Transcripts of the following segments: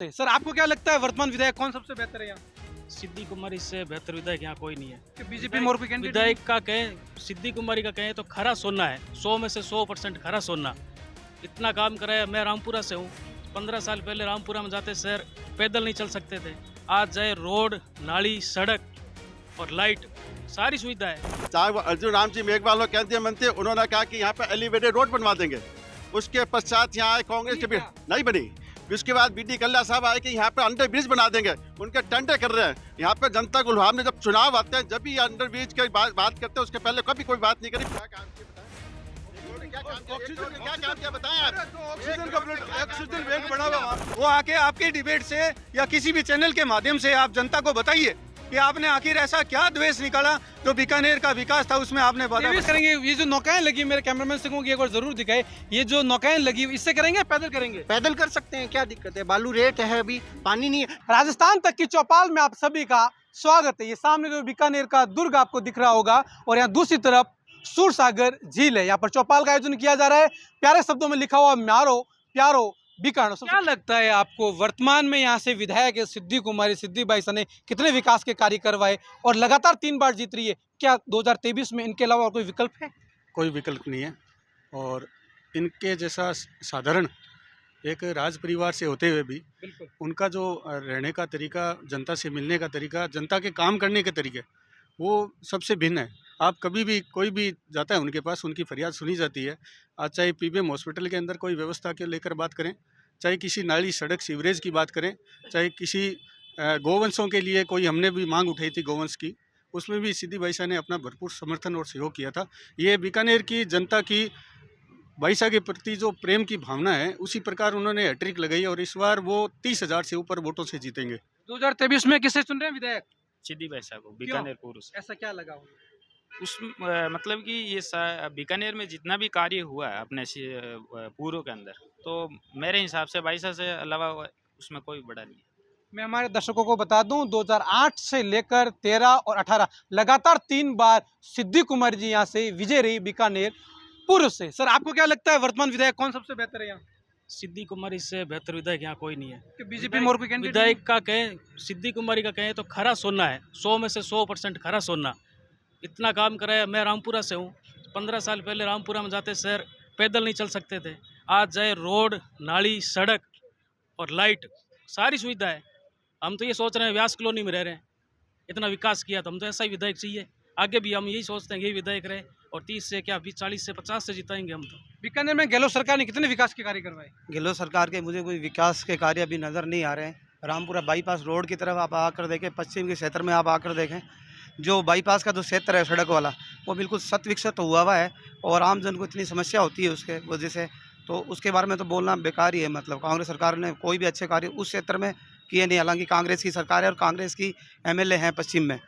Sir आपको क्या लगता है वर्तमान विधायक कौन सबसे बेहतर है यहाँ? सिद्धि कुमारी से बेहतर विधायक यहाँ कोई नहीं है। बीजेपी मोर कोई कैंडिडेट विधायक का कहें, सिद्धि कुमारी का कहें तो खरा सोना है, 100 में से 100% खरा सोना। इतना काम कराया। मैं रामपुरा से हूँ। 15 साल पहले रामपुरा में जाते शहर पैदल नहीं चल सकते थे। आज जाए रोड, नाली, सड़क और लाइट, सारी सुविधा है। चाहे वो अर्जुन राम जी मेघवाल हो केंद्रीय मंत्री, उन्होंने कहा कि यहाँ पे एलिवेटेड रोड बनवा देंगे। उसके पश्चात यहाँ आए कांग्रेस के भी नहीं बनी। उसके बाद बीडी कल्ला साहब आए कि यहाँ पे अंडर ब्रिज बना देंगे। उनके टेंडर कर रहे हैं। यहाँ पे जनता को लुभावने जब चुनाव आते हैं जब भी अंडर ब्रिज की बात करते हैं, उसके पहले कभी कोई बात नहीं करी। क्या काम किया बताएं आप? ऑक्सीजन बैंक बना हुआ, वो आके आपके डिबेट से या किसी भी चैनल के माध्यम से आप जनता को बताइए कि आपने आखिर ऐसा क्या द्वेष निकाला जो बीकानेर का विकास था उसमें आपने ये करेंगे। ये जो नौकाएं लगी, मेरे कैमरामैन से कहूँगी एक बार जरूर दिखाए। ये जो नौकाएं लगी इससे करेंगे, पैदल करेंगे? पैदल कर सकते हैं, क्या दिक्कत है? बालू रेट है, अभी पानी नहीं है। राजस्थान तक की चौपाल में आप सभी का स्वागत है। ये सामने जो बीकानेर का दुर्ग आपको दिख रहा होगा और यहाँ दूसरी तरफ सूरसागर झील है। यहाँ पर चौपाल का आयोजन किया जा रहा है। प्यारे शब्दों में लिखा हुआ म्यारो प्यारो बीकानेर। क्या लगता है आपको वर्तमान में यहाँ से विधायक सिद्धि कुमारी, सिद्धि बाई ने कितने विकास के कार्य करवाए और लगातार 3 बार जीत रही है? क्या 2023 में इनके अलावा और कोई विकल्प है? कोई विकल्प नहीं है। और इनके जैसा साधारण एक राज परिवार से होते हुए भी उनका जो रहने का तरीका, जनता से मिलने का तरीका, जनता के काम करने के तरीके, वो सबसे भिन्न है। आप कभी भी कोई भी जाता है उनके पास, उनकी फरियाद सुनी जाती है। आज चाहे पीबीएम हॉस्पिटल के अंदर कोई व्यवस्था के लेकर बात करें, चाहे किसी नाली, सड़क, सीवरेज की बात करें, चाहे किसी गौवंशों के लिए कोई हमने भी मांग उठाई थी गौवंश की, उसमें भी सिद्धि बाईसा ने अपना भरपूर समर्थन और सहयोग किया था। ये बीकानेर की जनता की बाईसा के प्रति जो प्रेम की भावना है, उसी प्रकार उन्होंने हैट्रिक लगाई और इस बार वो 30,000 से ऊपर वोटों से जीतेंगे। 2023 में किसे चुन रहे हैं विधायक? सिद्धि बाईसा को, बीकानेर पुरुष। ऐसा क्या लगा? उस मतलब कि ये बीकानेर में जितना भी कार्य हुआ है अपने पूर्व के अंदर, तो मेरे हिसाब से बाईसा से अलावा उसमें कोई बड़ा नहीं है। मैं हमारे दर्शकों को बता दूं, 2008 से लेकर 13 और 18 लगातार 3 बार सिद्धि कुमार जी यहाँ से विजय रही बीकानेर पूर्व से। सर आपको क्या लगता है वर्तमान विधायक कौन सबसे बेहतर है यहाँ? सिद्धि कुमारी से बेहतर विधायक यहाँ कोई नहीं है। बीजेपी मोर कोई कैंडिडेट? विधायक का कहें, सिद्धि कुमारी का कहें तो खरा सोना है, 100 में से 100% खरा सोना। इतना काम कराया। मैं रामपुरा से हूँ। 15 साल पहले रामपुरा में जाते शहर पैदल नहीं चल सकते थे। आज जाए रोड, नाली, सड़क और लाइट, सारी सुविधा है। हम तो ये सोच रहे हैं व्यास कॉलोनी में रह रहे हैं, इतना विकास किया तो हम तो ऐसा ही विधायक चाहिए। आगे भी हम यही सोचते हैं, यही विधायक रहे और 30 से क्या 40 से 50 से जिताएंगे हम तो। बीकानेर में गहलोत सरकार ने कितने विकास के कार्य करवाए? गहलोत सरकार के मुझे कोई विकास के कार्य अभी नज़र नहीं आ रहे हैं। रामपुरा बाईपास रोड की तरफ आप आकर देखें, पश्चिम के क्षेत्र में आप आकर देखें, जो बाईपास का जो क्षेत्र है सड़क वाला, वो बिल्कुल शत विकसित हुआ है और आम जन को इतनी समस्या होती है उसके वजह से, तो उसके बारे में तो बोलना बेकार ही है। मतलब कांग्रेस सरकार ने कोई भी अच्छे कार्य उस क्षेत्र में किए नहीं। हालांकि कांग्रेस की सरकार है और कांग्रेस की एमएलए हैं पश्चिम में।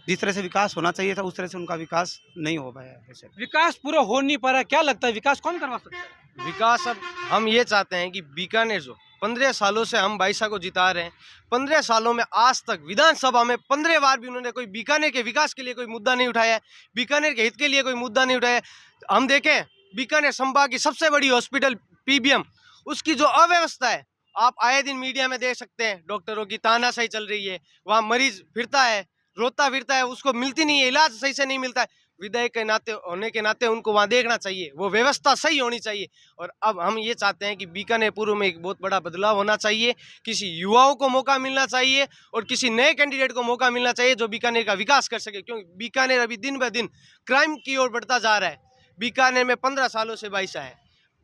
जिस तरह से विकास होना चाहिए था उस तरह से उनका विकास नहीं हो पाया है। विकास पूरा हो नहीं पा रहा, क्या लगता है विकास कौन करवा सकता है? विकास अब हम ये चाहते हैं कि बीकानेर जो 15 सालों से हम बाईसा को जिता रहे हैं, 15 सालों में आज तक विधानसभा में 15 बार भी उन्होंने कोई बीकानेर के विकास के लिए कोई मुद्दा नहीं उठाया है, बीकानेर के हित के लिए कोई मुद्दा नहीं उठाया है। हम देखें बीकानेर संभाग की सबसे बड़ी हॉस्पिटल पीबीएम, उसकी जो अव्यवस्था है आप आए दिन मीडिया में देख सकते हैं। डॉक्टरों की तानाशाही चल रही है, वहाँ मरीज फिरता है, रोता फिरता है, उसको मिलती नहीं है, इलाज सही से नहीं मिलता है। विधायक के नाते होने के नाते उनको वहाँ देखना चाहिए, वो व्यवस्था सही होनी चाहिए। और अब हम ये चाहते हैं कि बीकानेर पूर्व में एक बहुत बड़ा बदलाव होना चाहिए। किसी युवाओं को मौका मिलना चाहिए और किसी नए कैंडिडेट को मौका मिलना चाहिए जो बीकानेर का विकास कर सके, क्योंकि बीकानेर अभी दिन ब दिन क्राइम की ओर बढ़ता जा रहा है। बीकानेर में 15 सालों से बाईसा है,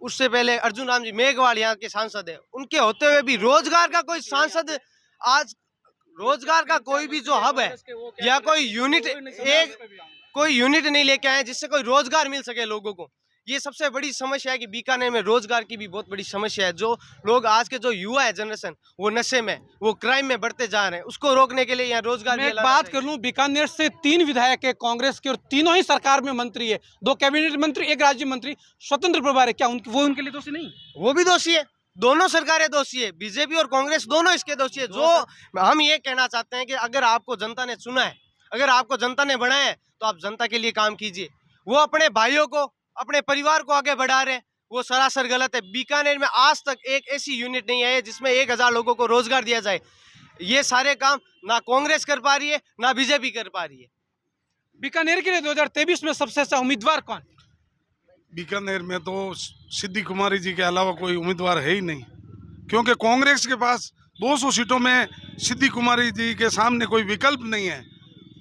उससे पहले अर्जुन राम जी मेघवाल यहाँ के सांसद है, उनके होते हुए भी रोजगार का कोई सांसद, आज रोजगार का कोई भी जो हब है या कोई यूनिट नहीं लेके आए जिससे कोई रोजगार मिल सके लोगों को। ये सबसे बड़ी समस्या है कि बीकानेर में रोजगार की भी बहुत बड़ी समस्या है। जो लोग आज के जो युवा है जनरेशन, वो नशे में, वो क्राइम में बढ़ते जा रहे हैं, उसको रोकने के लिए यहाँ रोजगार। मैं बात कर लूं, बीकानेर से 3 विधायक है कांग्रेस के और तीनों ही सरकार में मंत्री है, 2 कैबिनेट मंत्री, 1 राज्य मंत्री, स्वतंत्र प्रभार है। क्या वो उनके लिए दोषी नहीं? वो भी दोषी है, दोनों सरकारें दोषी है, बीजेपी और कांग्रेस दोनों इसके दोषी है। जो हम ये कहना चाहते हैं कि अगर आपको जनता ने चुना है, अगर आपको जनता ने बनाया है, तो आप जनता के लिए काम कीजिए। वो अपने भाइयों को, अपने परिवार को आगे बढ़ा रहे हैं, वो सरासर गलत है। बीकानेर में आज तक एक ऐसी यूनिट नहीं है जिसमें 1000 लोगों को रोजगार दिया जाए। ये सारे काम ना कांग्रेस कर पा रही है ना बीजेपी कर पा रही है। बीकानेर के लिए 2023 में सबसे अच्छा उम्मीदवार कौन? बीकानेर में तो सिद्धि कुमारी जी के अलावा कोई उम्मीदवार है ही नहीं, क्योंकि कांग्रेस के पास 200 सीटों में सिद्धि कुमारी जी के सामने कोई विकल्प नहीं है।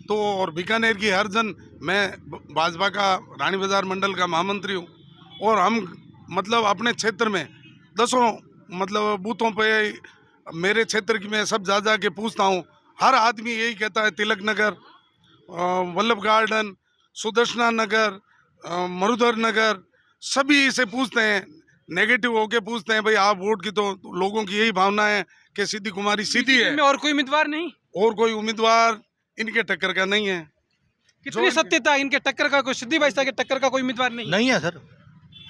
तो और बीकानेर की हर जन, मैं भाजपा का रानी बाजार मंडल का महामंत्री हूँ और हम मतलब अपने क्षेत्र में 10 मतलब बूथों पे मेरे क्षेत्र की मैं सब जा के पूछता हूँ। हर आदमी यही कहता है तिलक नगर, वल्लभ गार्डन, सुदर्शना नगर, मरुधर नगर, सभी से पूछते हैं, नेगेटिव होके पूछते हैं भाई आप वोट की, तो लोगों की यही भावना है कि सिद्धि कुमारी सीधी है में और कोई उम्मीदवार नहीं, और कोई उम्मीदवार इनके टक्कर का नहीं है। कितनी सत्यता है इनके टक्कर का? कोई सिद्धि बाईसा के टक्कर का कोई उम्मीदवार नहीं है सर।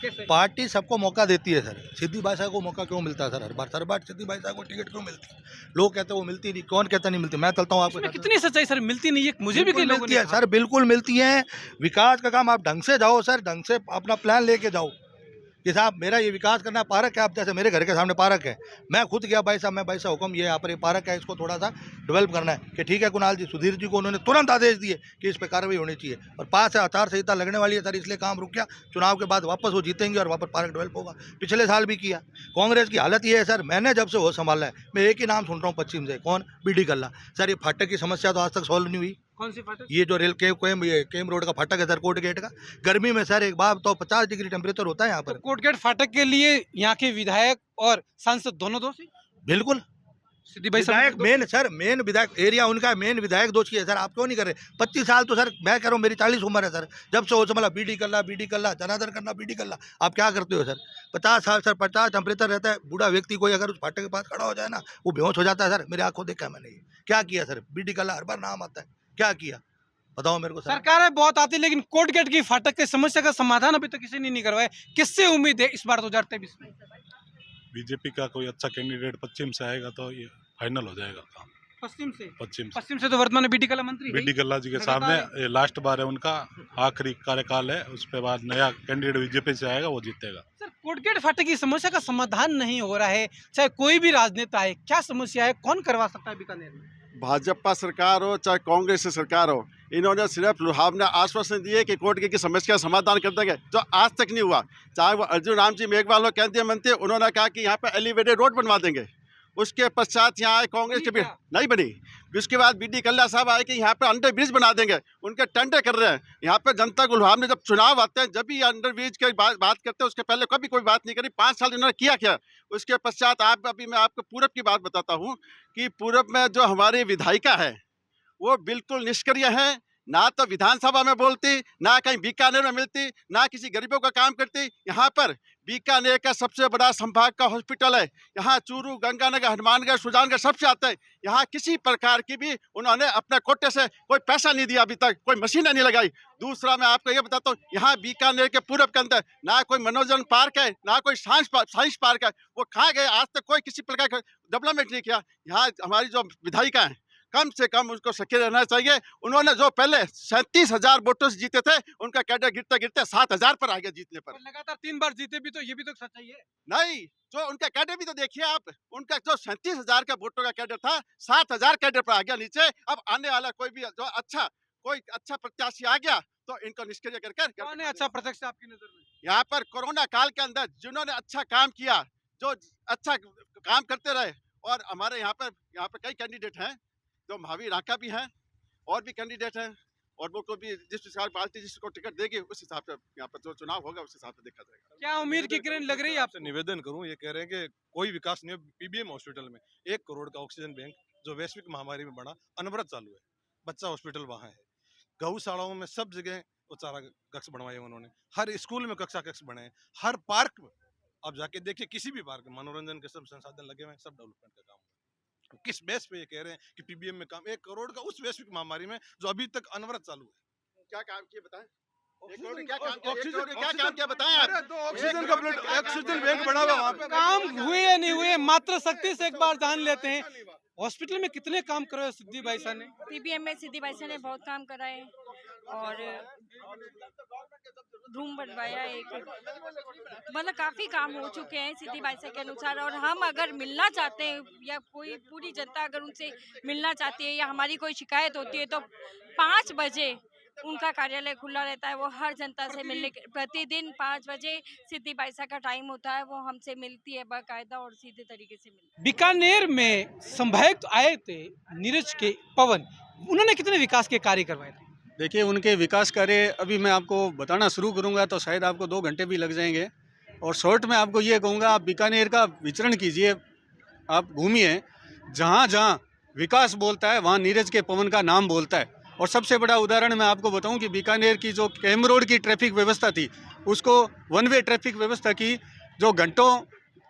कैसे? पार्टी सबको मौका देती है सर। सिद्धि बाईसा को मौका क्यों मिलता है सर? हर बार सिद्धि बाईसा को टिकट क्यों मिलती है? लोग कहते हैं वो मिलती नहीं, कौन कहता नहीं मिलती? मैं चलता हूँ आपको। कितनी सच्चाई सर? मिलती नहीं है, मुझे भी कई लोगों मिलती ने है सर, बिल्कुल मिलती है। विकास का काम आप ढंग से जाओ सर, ढंग से अपना प्लान लेके जाओ कि साहब मेरा ये विकास करना है। पार्क है, आप जैसे मेरे घर के सामने पार्क है, मैं खुद गया भाई साहब, मैं भाई साहब हुक्म, ये यहाँ पर ये पार्क है, इसको थोड़ा सा डेवलप करना है कि ठीक है। कुणाल जी, सुधीर जी को उन्होंने तुरंत आदेश दिए कि इस पर कार्रवाई होनी चाहिए और 5 से आचार संहिता लगने वाली है सर, इसलिए काम रुक गया। चुनाव के बाद वापस वो जीतेंगे और वापस पार्क डेवलप होगा। पिछले साल भी किया। कांग्रेस की हालत ये है सर, मैंने जब से वो संभाला है, मैं एक ही नाम सुन रहा हूँ पश्चिम से, कौन? बीडी कल्ला। सर ये फाटक की समस्या तो आज तक सॉल्व नहीं हुई। कौन सी फाटक? ये जो रेल केम रोड का फाटक है सर, कोर्ट गेट का, गर्मी में सर एक बार तो 50 डिग्री टेम्परेचर होता है यहाँ पर। कोर्ट गेट फाटक के लिए यहाँ के विधायक और सांसद दोनों दोषी? बिल्कुल। सिद्धि बाईसा विधायक मेन सर, मेन विधायक एरिया उनका, मेन विधायक दोषी है सर। आप क्यों नहीं कर रहे? 25 साल तो सर मैं कह रहा हूँ, मेरी 40 उम्र है सर, जब से वो समझा बीडी कल्ला जनार्दन करना, बीडी कल्ला। आप क्या करते हो सर? 50 साल सर, 50 टेम्परेचर रहता है। बूढ़ा व्यक्ति कोई अगर उस फाटक के पास खड़ा हो जाए ना, वो बेहोश हो जाता है सर। मेरे आंखों देखा मैंने। क्या किया सर? बीडी कल्ला हर बार नाम आता है, क्या किया बताओ मेरे को सर? सरकारें बहुत आती, लेकिन कोर्ट गेट की फाटक की समस्या का समाधान अभी तक किसी ने नहीं करवाया। किससे उम्मीद है इस बार 2023 में? बीजेपी का कोई अच्छा कैंडिडेट पश्चिम से आएगा तो ये फाइनल हो जाएगा काम। पश्चिम से तो वर्तमान में बीडी कल्ला मंत्री बीडी कल्ला जी के सामने ये लास्ट बार है उनका, आखिरी कार्यकाल है, उसके बाद नया कैंडिडेट बीजेपी से आएगा, वो जीतेगा। सर कोर्ट गेट फाटक की समस्या का समाधान नहीं हो रहा है, चाहे कोई भी राजनेता है, क्या समस्या है, कौन करवा सकता है बीकानेर में? भाजपा सरकार हो चाहे कांग्रेस की सरकार हो, इन्होंने सिर्फ लुभावना आश्वासन दिए कि कोर्ट की समस्या का समाधान कर देंगे, जो आज तक नहीं हुआ। चाहे वो अर्जुन राम जी मेघवाल हो, केंद्रीय मंत्री, उन्होंने कहा कि यहाँ पे एलिवेटेड रोड बनवा देंगे। उसके पश्चात यहाँ आए कांग्रेस के भी नहीं बनी। उसके बाद बीडी कल्ला साहब आए कि यहाँ पे अंडर ब्रिज बना देंगे, उनके टेंडर कर रहे हैं। यहाँ पे जनता को लुभावने, जब चुनाव आते हैं जब भी अंडर ब्रिज की बात करते हैं, उसके पहले कभी कोई बात नहीं करी। 5 साल इन्होंने किया क्या? उसके पश्चात अभी मैं आपको पूरब की बात बताता हूँ कि पूरब में जो हमारी विधायिका है वो बिल्कुल निष्क्रिय है। ना तो विधानसभा में बोलती, ना कहीं बीकानेर में मिलती, ना किसी गरीबों का काम करती। यहाँ पर बीकानेर का सबसे बड़ा संभाग का हॉस्पिटल है, यहाँ चूरू, गंगानगर, हनुमानगढ़, सुजानगढ़ सबसे आता है। यहाँ किसी प्रकार की भी उन्होंने अपने कोटे से कोई पैसा नहीं दिया, अभी तक कोई मशीनें नहीं लगाई। दूसरा मैं आपको ये बताता हूँ, यहाँ बीकानेर के पूरब के अंदर ना कोई मनोरंजन पार्क है, ना कोई साइंस पार्क है। वो कहाँ गए? आज तक कोई किसी प्रकार का डेवलपमेंट नहीं किया। यहाँ हमारी जो विधायिका है, कम से कम उसको सक्रिय रहना चाहिए। उन्होंने जो पहले 37,000 वोटों से जीते थे, उनका कैडर गिरते गिरते 7,000 पर आ गया जीतने पर। लगातार 3 बार जीते भी, तो ये भी तो सच्चाई है। नहीं, जो उनका कैडर भी तो देखिए आप, उनका जो 37,000 का वोटों का कैडर था, 7,000 कैडर पर आ गया नीचे। अब आने वाला कोई भी जो कोई अच्छा प्रत्याशी आ गया तो इनको निष्क्रिय कर कौन है अच्छा प्रत्यक्ष आपकी नजर में? यहाँ पर कोरोना काल के अंदर जिन्होंने अच्छा काम किया, जो अच्छा काम करते रहे, और हमारे यहाँ पर कई कैंडिडेट हैं, जो महावीर राका भी हैं और भी कैंडिडेट हैं, और वो को भी जिस प्रकार पार्टी जिसको टिकट देगी उस हिसाब से यहाँ पर जो चुनाव होगा उस हिसाब से देखा जाएगा। क्या उम्मीद की किरण लग रही है आपसे? निवेदन करूं, ये कह रहे हैं कि कोई विकास नहीं है। पीबीएम हॉस्पिटल में 1 करोड़ का ऑक्सीजन बैंक जो वैश्विक महामारी में बना, अनवरत चालू है। बच्चा हॉस्पिटल वहाँ है, गौशालाओं में सब जगह वो चारा कक्ष बनवाए उन्होंने, हर स्कूल में कक्षा कक्ष बने, हर पार्क में आप जाके देखिए, किसी भी पार्क में मनोरंजन के सब संसाधन लगे हुए हैं, सब डेवलपमेंट का काम। किस बेस पे ये कह रहे हैं कि पीबीएम में काम 1 करोड़ का उस वैश्विक महामारी में जो अभी तक अनवरत चालू है? क्या काम किए बताएं? क्या काम किया बताएं आप? ऑक्सीजन बैंक बना हुआ वहाँ पे, काम हुए या नहीं हुए, मात्र शक्ति से एक बार जान लेते हैं। हॉस्पिटल में कितने काम करे सिद्धि बाईसा ने? पीबीएम में सिद्धि बाईसा ने बहुत काम करा है। और रूम बनवाया एक, मतलब काफ़ी काम हो चुके हैं सिद्धि बाईसा के अनुसार। और हम अगर मिलना चाहते हैं या कोई पूरी जनता अगर उनसे मिलना चाहती है या हमारी कोई शिकायत होती है तो 5 बजे उनका कार्यालय खुला रहता है। वो हर जनता से मिलने प्रतिदिन 5 बजे सिद्धि बाईसा का टाइम होता है, वो हमसे मिलती है बाकायदा और सीधे तरीके से मिलती है। बीकानेर में संभावित आए थे नीरज के पवन, उन्होंने कितने विकास के कार्य करवाए थे? देखिए, उनके विकास कार्य अभी मैं आपको बताना शुरू करूंगा तो शायद आपको 2 घंटे भी लग जाएंगे। और शॉर्ट में आपको ये कहूँगा, आप बीकानेर का विचरण कीजिए, आप घूमिए, जहाँ जहाँ विकास बोलता है वहाँ नीरज के पवन का नाम बोलता है। और सबसे बड़ा उदाहरण मैं आपको बताऊं कि बीकानेर की जो कैम रोड की ट्रैफिक व्यवस्था थी, उसको 1 वे ट्रैफिक व्यवस्था की, जो घंटों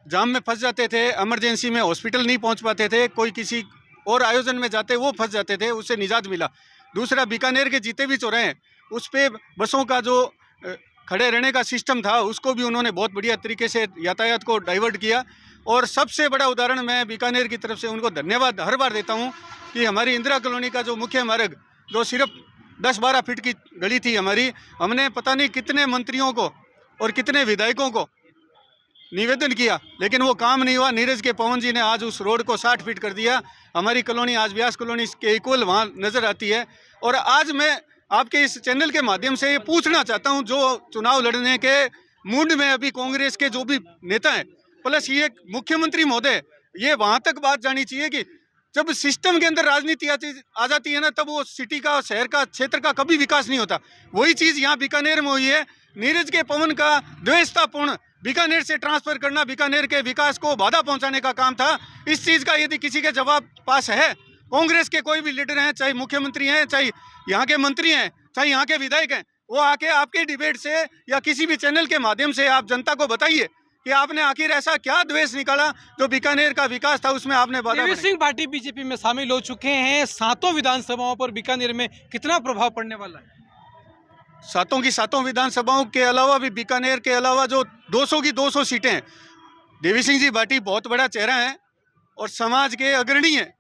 जाम में फंस जाते थे, इमरजेंसी में हॉस्पिटल नहीं पहुंच पाते थे, कोई किसी और आयोजन में जाते वो फंस जाते थे, उससे निजात मिला। दूसरा, बीकानेर के जितने भी चौराहे हैं उस पर बसों का जो खड़े रहने का सिस्टम था उसको भी उन्होंने बहुत बढ़िया तरीके से यातायात को डाइवर्ट किया। और सबसे बड़ा उदाहरण मैं बीकानेर की तरफ से उनको धन्यवाद हर बार देता हूँ कि हमारी इंदिरा कॉलोनी का जो मुख्य मार्ग, जो सिर्फ 10-12 फीट की गली थी हमारी, हमने पता नहीं कितने मंत्रियों को और कितने विधायकों को निवेदन किया, लेकिन वो काम नहीं हुआ। नीरज के पवन जी ने आज उस रोड को 60 फीट कर दिया। हमारी कॉलोनी आज व्यास कॉलोनी के इक्वल वहाँ नज़र आती है। और आज मैं आपके इस चैनल के माध्यम से ये पूछना चाहता हूँ, जो चुनाव लड़ने के मूड में अभी कांग्रेस के जो भी नेता हैं, प्लस ये मुख्यमंत्री महोदय, ये वहाँ तक बात जानी चाहिए कि जब सिस्टम के अंदर राजनीति आ जाती है ना, तब वो सिटी का, शहर का, क्षेत्र का कभी विकास नहीं होता। वही चीज़ यहाँ बीकानेर में हुई है। नीरज के पवन का द्वेषतापूर्ण बीकानेर से ट्रांसफर करना बीकानेर के विकास को बाधा पहुंचाने का काम था। इस चीज़ का यदि किसी के जवाब पास है, कांग्रेस के कोई भी लीडर हैं, चाहे मुख्यमंत्री हैं, चाहे यहाँ के मंत्री हैं, चाहे यहाँ के विधायक हैं, वो आके आपके डिबेट से या किसी भी चैनल के माध्यम से आप जनता को बताइए कि आपने आखिर ऐसा क्या द्वेष निकाला जो बीकानेर का विकास था उसमें आपने बाधा देवी सिंह भाटी बीजेपी में शामिल हो चुके हैं। 7 विधानसभाओं पर बीकानेर में कितना प्रभाव पड़ने वाला है? 7 की 7 विधानसभाओं के अलावा भी बीकानेर के अलावा जो 200 की 200 सीटें हैं, देवी सिंह जी भाटी बहुत बड़ा चेहरा है और समाज के अग्रणी हैं।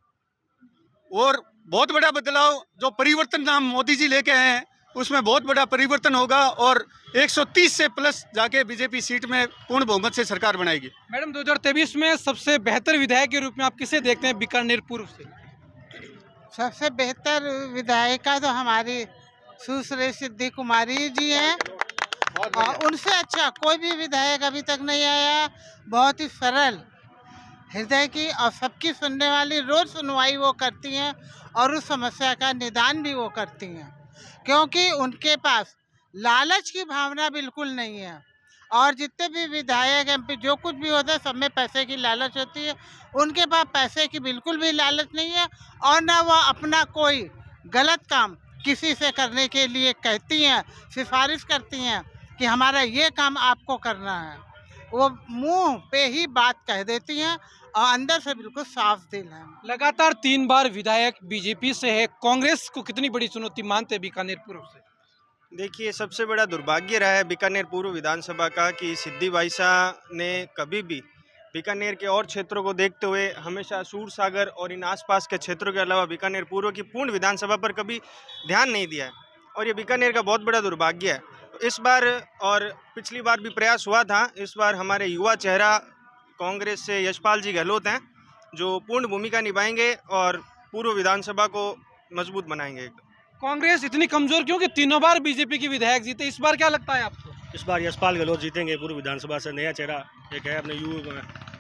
और बहुत बड़ा बदलाव, जो परिवर्तन नाम मोदी जी लेके आए हैं, उसमें बहुत बड़ा परिवर्तन होगा और 130 से प्लस जाके बीजेपी सीट में पूर्ण बहुमत से सरकार बनाएगी। मैडम, 2023 में सबसे बेहतर विधायक के रूप में आप किसे देखते हैं बीकानेर पूर्व से? सबसे बेहतर विधायिका तो हमारी सुश्री सिद्धि कुमारी जी हैं, और उनसे अच्छा कोई भी विधायक अभी तक नहीं आया। बहुत ही सरल हृदय की और सबकी सुनने वाली, रोज सुनवाई वो करती हैं और उस समस्या का निदान भी वो करती हैं, क्योंकि उनके पास लालच की भावना बिल्कुल नहीं है। और जितने भी विधायक एमपी जो कुछ भी होता है, सब में पैसे की लालच होती है। उनके पास पैसे की बिल्कुल भी लालच नहीं है और ना वो अपना कोई गलत काम किसी से करने के लिए कहती हैं, सिफारिश करती हैं कि हमारा ये काम आपको करना है। वो मुंह पे ही बात कह देती हैं और अंदर से बिल्कुल साफ दिल है। लगातार 3 बार विधायक बीजेपी से है, कांग्रेस को कितनी बड़ी चुनौती मानते हैं बीकानेर पूर्व से? देखिए, सबसे बड़ा दुर्भाग्य रहा है बीकानेर पूर्व विधानसभा का कि सिद्धि बाईसा ने कभी भी बीकानेर के और क्षेत्रों को देखते हुए हमेशा सूरसागर और इन आसपास के क्षेत्रों के अलावा बीकानेर पूर्व की पूर्ण विधानसभा पर कभी ध्यान नहीं दिया है, और ये बीकानेर का बहुत बड़ा दुर्भाग्य है। इस बार और पिछली बार भी प्रयास हुआ था, इस बार हमारे युवा चेहरा कांग्रेस से यशपाल जी गहलोत हैं, जो पूर्ण भूमिका निभाएंगे और पूर्व विधानसभा को मजबूत बनाएंगे। कांग्रेस इतनी कमजोर क्यों कि 3 बार बीजेपी के विधायक जीते, इस बार क्या लगता है आपको? इस बार यशपाल गहलोत जीतेंगे। पूर्व विधानसभा से नया चेहरा एक है, अपने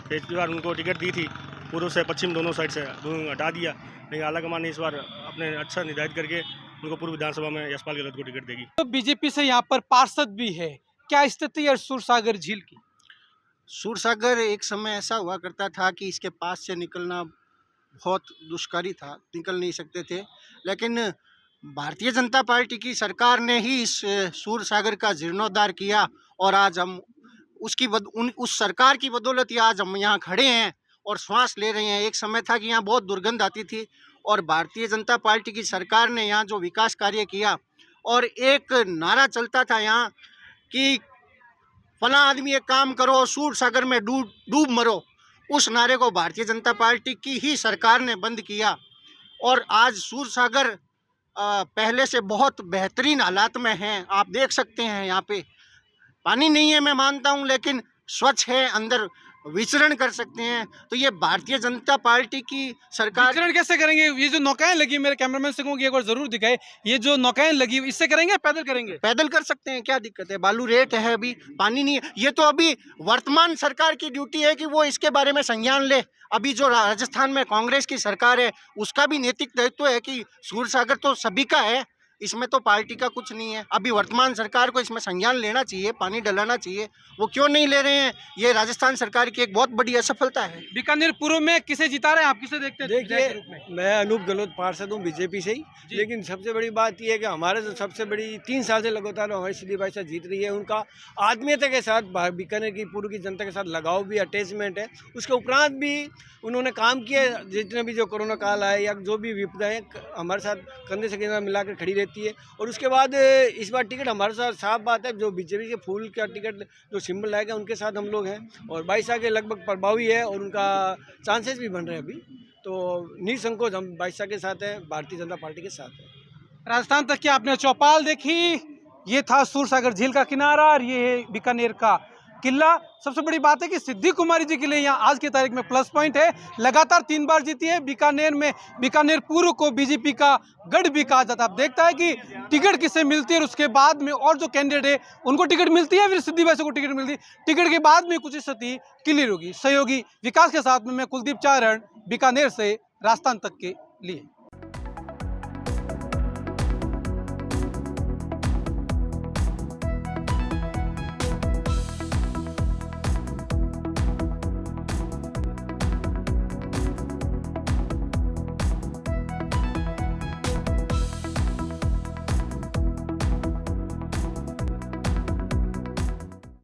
पिछली बार उनको टिकट दी थी, पूर्व से पश्चिम दोनों साइड से दोनों हटा दिया, लेकिन आलाकमान ने इस बार अपने अच्छा निर्धारित करके उनको पूर्व विधानसभा में यशपाल गहलोत को टिकट देगी। तो बीजेपी से यहाँ पर पार्षद भी है, क्या स्थिति है सूरसागर झील की? सूरसागर एक समय ऐसा हुआ करता था कि इसके पास से निकलना बहुत दुष्करी था, निकल नहीं सकते थे, लेकिन भारतीय जनता पार्टी की सरकार ने ही इस सूरसागर का जीर्णोद्धार किया और आज हम उस सरकार की बदौलत ही आज हम यहाँ खड़े हैं और श्वास ले रहे हैं। एक समय था कि यहाँ बहुत दुर्गंध आती थी और भारतीय जनता पार्टी की सरकार ने यहाँ जो विकास कार्य किया, और एक नारा चलता था यहाँ कि फला आदमी एक काम करो, सूरसागर में डूब मरो, उस नारे को भारतीय जनता पार्टी की ही सरकार ने बंद किया और आज सूरसागर पहले से बहुत बेहतरीन हालात में हैं। आप देख सकते हैं यहाँ पे पानी नहीं है, मैं मानता हूँ, लेकिन स्वच्छ है, अंदर विचरण कर सकते हैं। तो ये भारतीय जनता पार्टी की सरकार। विचरण कैसे करेंगे? ये जो नौकाएं लगी, मेरे कैमरामैन से कहूँ कि एक बार जरूर दिखाए, ये जो नौकाएं लगी इससे करेंगे, पैदल करेंगे? पैदल कर सकते हैं, क्या दिक्कत है? बालू रेट है, अभी पानी नहीं है। ये तो अभी वर्तमान सरकार की ड्यूटी है कि वो इसके बारे में संज्ञान ले। अभी जो राजस्थान में कांग्रेस की सरकार है उसका भी नैतिक दायित्व है कि सूरसागर तो सभी का है, इसमें तो पार्टी का कुछ नहीं है। अभी वर्तमान सरकार को इसमें संज्ञान लेना चाहिए, पानी डलाना चाहिए। वो क्यों नहीं ले रहे हैं? ये राजस्थान सरकार की एक बहुत बड़ी असफलता है। बीकानेर पूर्व में किसे जिता रहे हैं आप, किसे देखते हैं? देखिए, मैं अनूप गहलोत पार्षद हूँ बीजेपी से ही, लेकिन सबसे बड़ी बात यह है कि हमारे जो सबसे बड़ी 3 साल से लगातार हमारी सिद्धि बाई साहब जीत रही है। उनका आत्मीयता के साथ बीकानेर की पूर्व की जनता के साथ लगाव भी, अटैचमेंट है। उसके उपरांत भी उन्होंने काम किया। जितने भी जो कोरोना काल आए या जो भी विपदाएं, हमारे साथ कंधे से कंधा मिलाकर खड़ी रहती है। और उसके बाद इस बार टिकट हमारे साथ साफ बात है, जो बीजेपी के फूल का टिकट जो सिंबल लाएगा उनके साथ हम लोग हैं, और बाईसा के लगभग प्रभावी है और उनका चांसेस भी बन रहे हैं अभी। तो निसंकोच हम बाईसा के साथ हैं, भारतीय जनता पार्टी के साथ हैं। राजस्थान तक की आपने चौपाल देखी, ये था सूरसागर झील का किनारा और ये है बीकानेर का किला। सबसे बड़ी बात है कि सिद्धि कुमारी जी के लिए यहाँ आज की तारीख में प्लस पॉइंट है, लगातार 3 बार जीती है बीकानेर में। बीकानेर पूर्व को बीजेपी का गढ़ भी कहा जाता है। अब देखता है कि टिकट किसे मिलती है और उसके बाद में और जो कैंडिडेट है उनको टिकट मिलती है, फिर सिद्धि वैसे को टिकट मिलती है। टिकट के बाद में कुछ स्थिति क्लियर होगी। सहयोगी विकास के साथ में मैं कुलदीप चारण, बीकानेर से राजस्थान तक के लिए।